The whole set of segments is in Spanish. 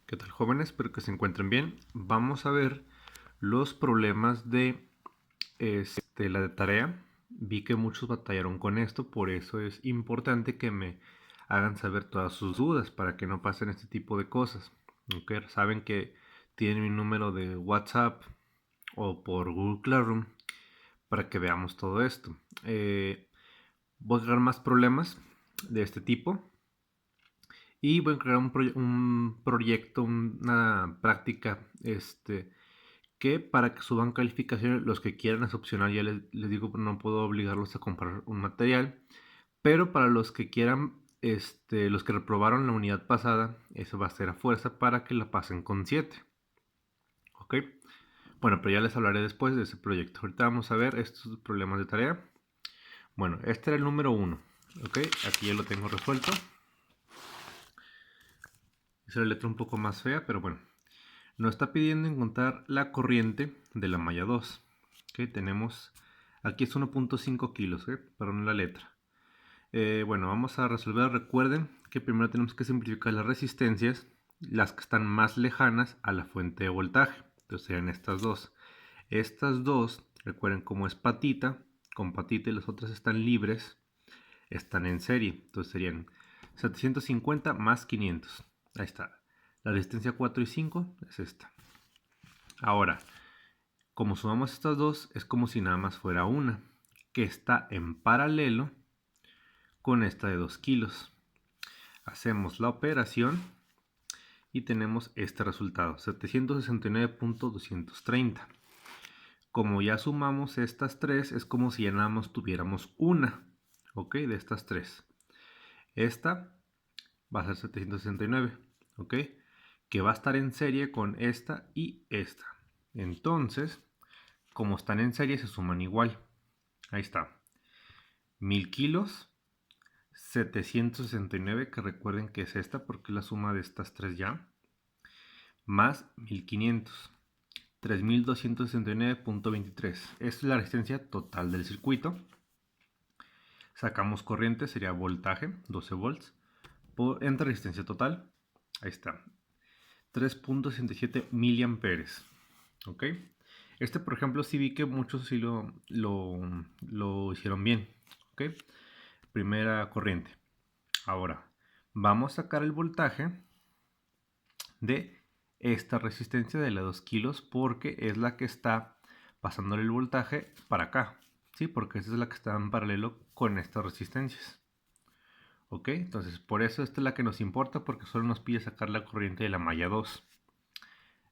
¿Qué tal, jóvenes? Espero que se encuentren bien. Vamos a ver los problemas de la de tarea. Vi que muchos batallaron con esto, por eso es importante que me hagan saber todas sus dudas para que no pasen este tipo de cosas. ¿Ok? Saben que tienen mi número de WhatsApp o por Google Classroom para que veamos todo esto. Voy a crear más problemas de este tipo y voy a crear un proyecto, una práctica, que para que suban calificaciones, los que quieran es opcional, ya les digo, no puedo obligarlos a comprar un material, pero para los que quieran, los que reprobaron la unidad pasada, eso va a ser a fuerza para que la pasen con 7, ¿ok? Bueno, pero ya les hablaré después de ese proyecto. Ahorita vamos a ver estos problemas de tarea. Bueno, este era el número 1, ¿ok? Aquí ya lo tengo resuelto. Es la letra un poco más fea, pero bueno. Nos está pidiendo encontrar la corriente de la malla 2. ¿Okay? Tenemos, aquí es 1.5 kilos, perdón la letra. Bueno, vamos a resolver. Recuerden que primero tenemos que simplificar las resistencias, las que están más lejanas a la fuente de voltaje. Entonces serían estas dos. Estas dos, recuerden como es patita, con patita y las otras están libres, están en serie. Entonces serían 750 más 500. Ahí está. La resistencia 4 y 5 es esta. Ahora, como sumamos estas dos, es como si nada más fuera una, que está en paralelo con esta de 2 kilos. Hacemos la operación y tenemos este resultado, 769.230. Como ya sumamos estas tres, es como si ya nada más tuviéramos una, ¿ok? De estas tres. Esta va a ser 769, ¿ok? Que va a estar en serie con esta y esta. Entonces, como están en serie, se suman igual. Ahí está. 1000 kilos, 769, que recuerden que es esta porque es la suma de estas tres ya, más 1500, 3269.23. Esta es la resistencia total del circuito. Sacamos corriente, sería voltaje, 12 volts, entre resistencia total. Ahí está. 3.67 miliamperes. ¿Ok? Por ejemplo, sí vi que muchos sí lo hicieron bien. ¿Ok? Primera corriente. Ahora, vamos a sacar el voltaje de esta resistencia de la 2 kilos porque es la que está pasándole el voltaje para acá. ¿Sí? Porque esta es la que está en paralelo con estas resistencias. ¿Ok? Entonces, por eso esta es la que nos importa porque solo nos pide sacar la corriente de la malla 2.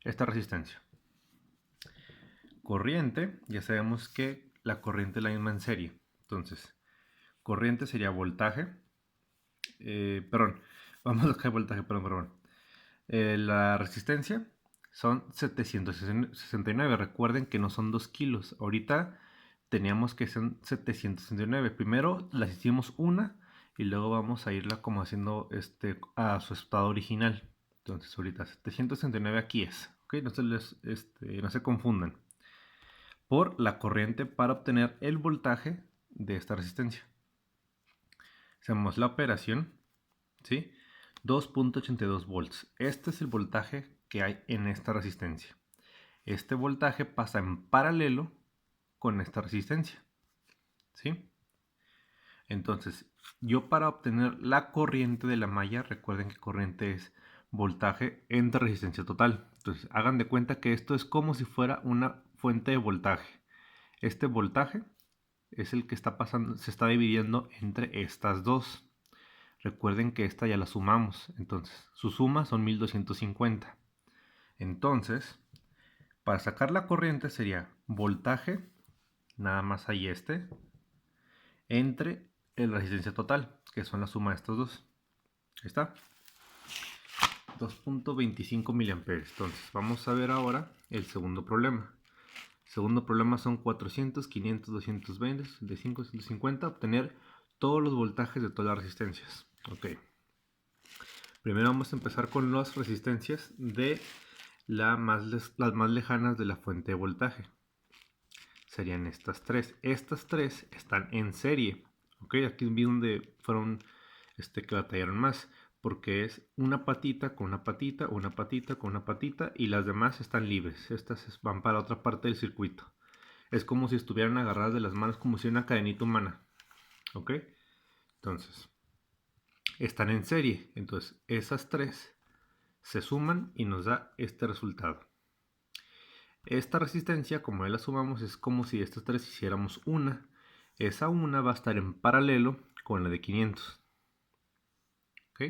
Esta resistencia. Corriente, ya sabemos que la corriente es la misma en serie. Entonces, corriente sería voltaje. Perdón, vamos a sacar voltaje, perdón. La resistencia son 769. Recuerden que no son 2 kilos. Ahorita teníamos que ser 769. Primero las hicimos una y luego vamos a irla como haciendo a su estado original. Entonces ahorita 769 aquí es. ¿Ok? No se confundan. Por la corriente para obtener el voltaje de esta resistencia. Hacemos la operación. ¿Sí? 2.82 volts. Este es el voltaje que hay en esta resistencia. Este voltaje pasa en paralelo con esta resistencia. ¿Sí? Entonces, yo para obtener la corriente de la malla, recuerden que corriente es voltaje entre resistencia total. Entonces, hagan de cuenta que esto es como si fuera una fuente de voltaje. Este voltaje es el que está pasando, se está dividiendo entre estas dos. Recuerden que esta ya la sumamos, entonces su suma son 1250. Entonces, para sacar la corriente sería voltaje, nada más hay entre la resistencia total, que son la suma de estos dos. Ahí está. 2.25 miliamperes. Entonces, vamos a ver ahora el segundo problema. El segundo problema son 400, 500, 220, 65, 150. Obtener todos los voltajes de todas las resistencias. Ok. Primero vamos a empezar con las resistencias de las más lejanas de la fuente de voltaje. Serían estas tres. Estas tres están en serie. Ok, aquí vi donde fueron que batallaron más. porque es una patita con una patita, una patita con una patita y las demás están libres. Estas van para otra parte del circuito. Es como si estuvieran agarradas de las manos, como si una cadenita humana. ¿Ok? Entonces, están en serie. Entonces, esas tres se suman y nos da este resultado. Esta resistencia, como ya la sumamos, es como si estas tres hiciéramos una. Esa una va a estar en paralelo con la de 500. ¿Ok?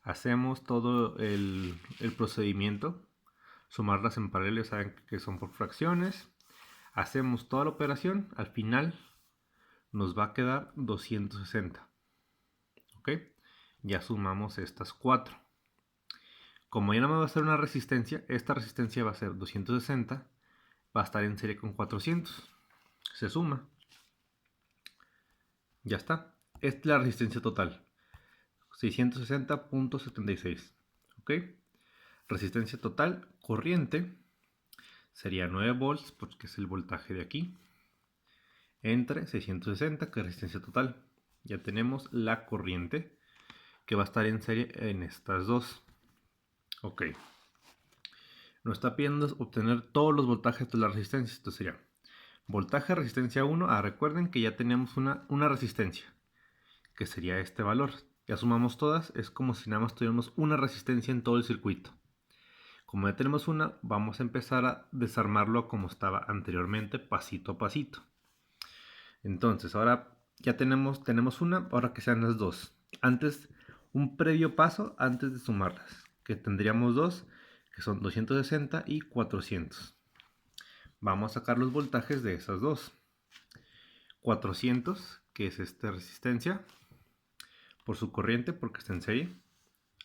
Hacemos todo el procedimiento. Sumarlas en paralelo, saben que son por fracciones. Hacemos toda la operación. Al final nos va a quedar 260. ¿Ok? Ya sumamos estas 4. Como ya no me va a ser una resistencia, esta resistencia va a ser 260, va a estar en serie con 400. Se suma. Ya está. Esta es la resistencia total. 660.76. ¿Ok? Resistencia total corriente sería 9 volts, porque es el voltaje de aquí, entre 660, que es resistencia total. Ya tenemos la corriente que va a estar en serie en estas dos. Ok. Nos está pidiendo obtener todos los voltajes de la resistencia. Esto sería voltaje resistencia 1. Recuerden que ya tenemos una resistencia, que sería este valor. Ya sumamos todas, es como si nada más tuviéramos una resistencia en todo el circuito. Como ya tenemos una, vamos a empezar a desarmarlo como estaba anteriormente, pasito a pasito. Entonces, ahora ya tenemos una, ahora que sean las dos. Antes, un previo paso antes de sumarlas, que tendríamos dos, que son 260 y 400. Vamos a sacar los voltajes de esas dos. 400, que es esta resistencia, por su corriente, porque está en serie.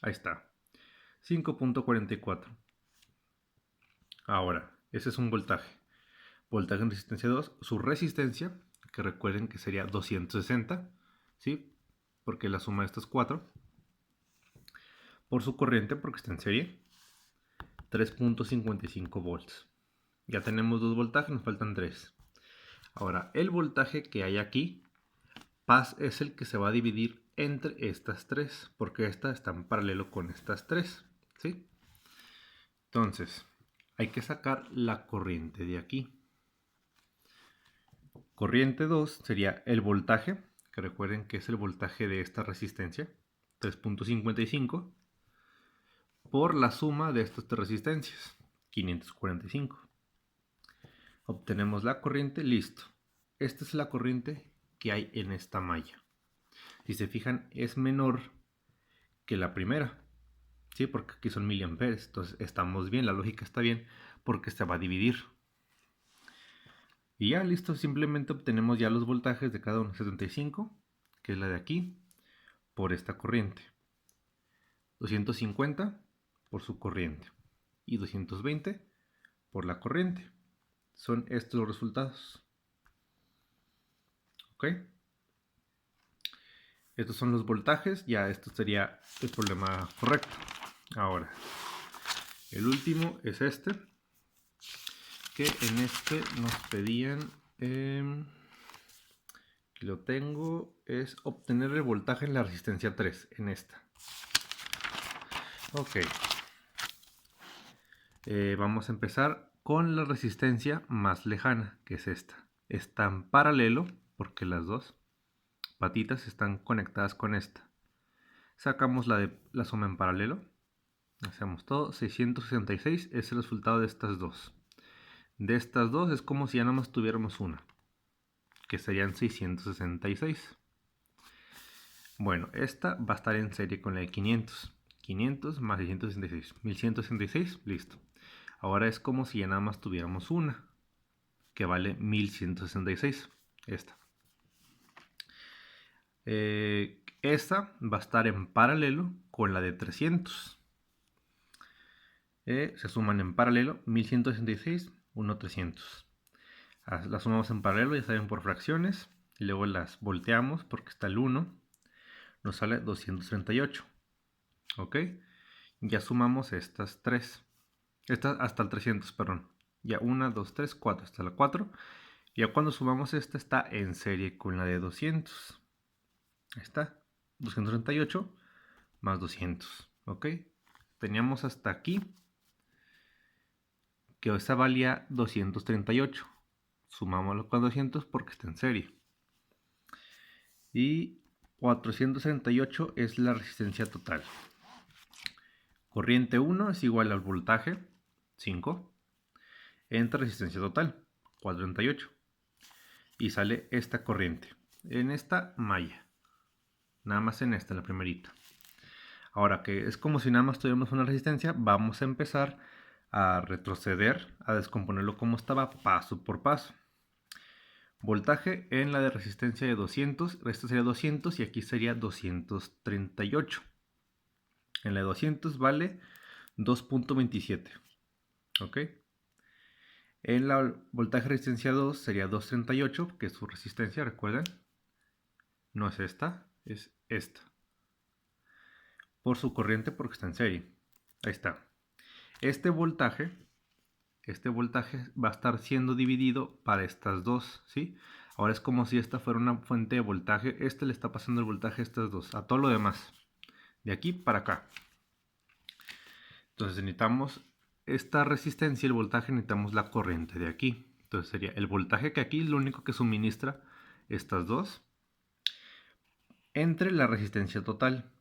Ahí está, 5.44. Ahora, ese es un voltaje. Voltaje en resistencia 2, su resistencia, que recuerden que sería 260, ¿sí? Porque la suma de estas 4. Por su corriente, porque está en serie, 3.55 volts. Ya tenemos dos voltajes, nos faltan 3. Ahora, el voltaje que hay aquí es el que se va a dividir entre estas tres, porque estas están en paralelo con estas tres, ¿sí? Entonces, hay que sacar la corriente de aquí. Corriente 2 sería el voltaje, que recuerden que es el voltaje de esta resistencia, 3.55, por la suma de estas tres resistencias, 545. Obtenemos la corriente, listo. Esta es la corriente que hay en esta malla. Si se fijan, es menor que la primera, ¿sí? Porque aquí son miliamperes, entonces estamos bien, la lógica está bien, porque se va a dividir. Y ya, listo, simplemente obtenemos ya los voltajes de cada uno. 75, que es la de aquí, por esta corriente. 250 por su corriente. Y 220 por la corriente. Son estos los resultados. ¿Ok? Estos son los voltajes. Ya esto sería el problema correcto. Ahora, el último es este. Que en este nos pedían... aquí lo tengo. Es obtener el voltaje en la resistencia 3. En esta. Ok. Vamos a empezar con la resistencia más lejana, que es esta. Está en paralelo, porque las dos patitas están conectadas con esta. Sacamos la suma en paralelo. Hacemos todo. 666 es el resultado de estas dos. De estas dos es como si ya nada más tuviéramos una, que serían 666. Bueno, esta va a estar en serie con la de 500. 500 más 666. 1166, listo. Ahora es como si ya nada más tuviéramos una, que vale 1166. Esta. Esta va a estar en paralelo con la de 300. Se suman en paralelo 1166, 1300. Las sumamos en paralelo, ya saben, por fracciones. Y luego las volteamos porque está el 1. Nos sale 238. ¿Ok? Ya sumamos estas 3. Estas hasta el 300, perdón. Ya 1, 2, 3, 4. Hasta la 4. Ya cuando sumamos esta está en serie con la de 200. Ahí está. 238 más 200. ¿Ok? Teníamos hasta aquí que esta valía 238. Sumámoslo con 200 porque está en serie. Y 468 es la resistencia total. Corriente 1 es igual al voltaje, 5, entre resistencia total, 438. Y sale esta corriente, en esta malla. Nada más en esta, la primerita. Ahora que es como si nada más tuviéramos una resistencia, vamos a empezar a retroceder, a descomponerlo como estaba, paso por paso. Voltaje en la de resistencia de 200, esta sería 200 y aquí sería 238. En la de 200 vale 2.27. ¿Ok? En la voltaje resistencia 2 sería 238, que es su resistencia, recuerden. No es esta, es esta. Por su corriente porque está en serie. Ahí está. Este voltaje va a estar siendo dividido para estas dos, ¿sí? Ahora es como si esta fuera una fuente de voltaje. Este le está pasando el voltaje a estas dos, a todo lo demás. De aquí para acá. Entonces necesitamos esta resistencia y el voltaje, necesitamos la corriente de aquí. Entonces sería el voltaje que aquí es lo único que suministra estas dos entre la resistencia total,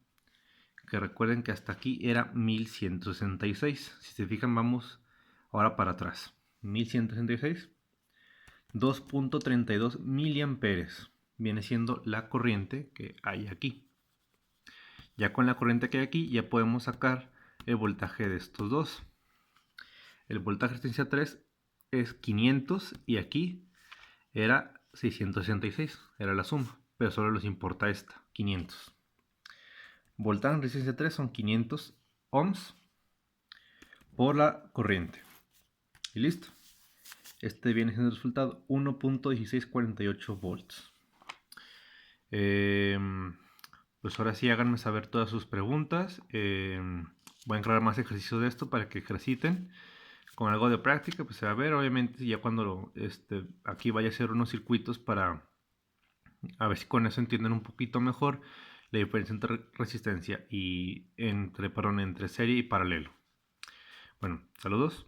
que recuerden que hasta aquí era 1166. Si se fijan, vamos ahora para atrás. 1166, 2.32 miliamperes viene siendo la corriente que hay aquí. Ya con la corriente que hay aquí ya podemos sacar el voltaje de estos dos. El voltaje de resistencia 3 es 500 y aquí era 666, era la suma, pero solo les importa esta, 500. Voltaje en resistencia 3 son 500 ohms por la corriente. Y listo. Este viene siendo el resultado, 1.1648 volts. Pues ahora sí, háganme saber todas sus preguntas. Voy a encargar más ejercicios de esto para que ejerciten. Con algo de práctica, pues se va a ver. Obviamente, ya cuando aquí vaya a hacer unos circuitos para a ver si con eso entienden un poquito mejor la diferencia entre resistencia y entre serie y paralelo. Bueno, saludos.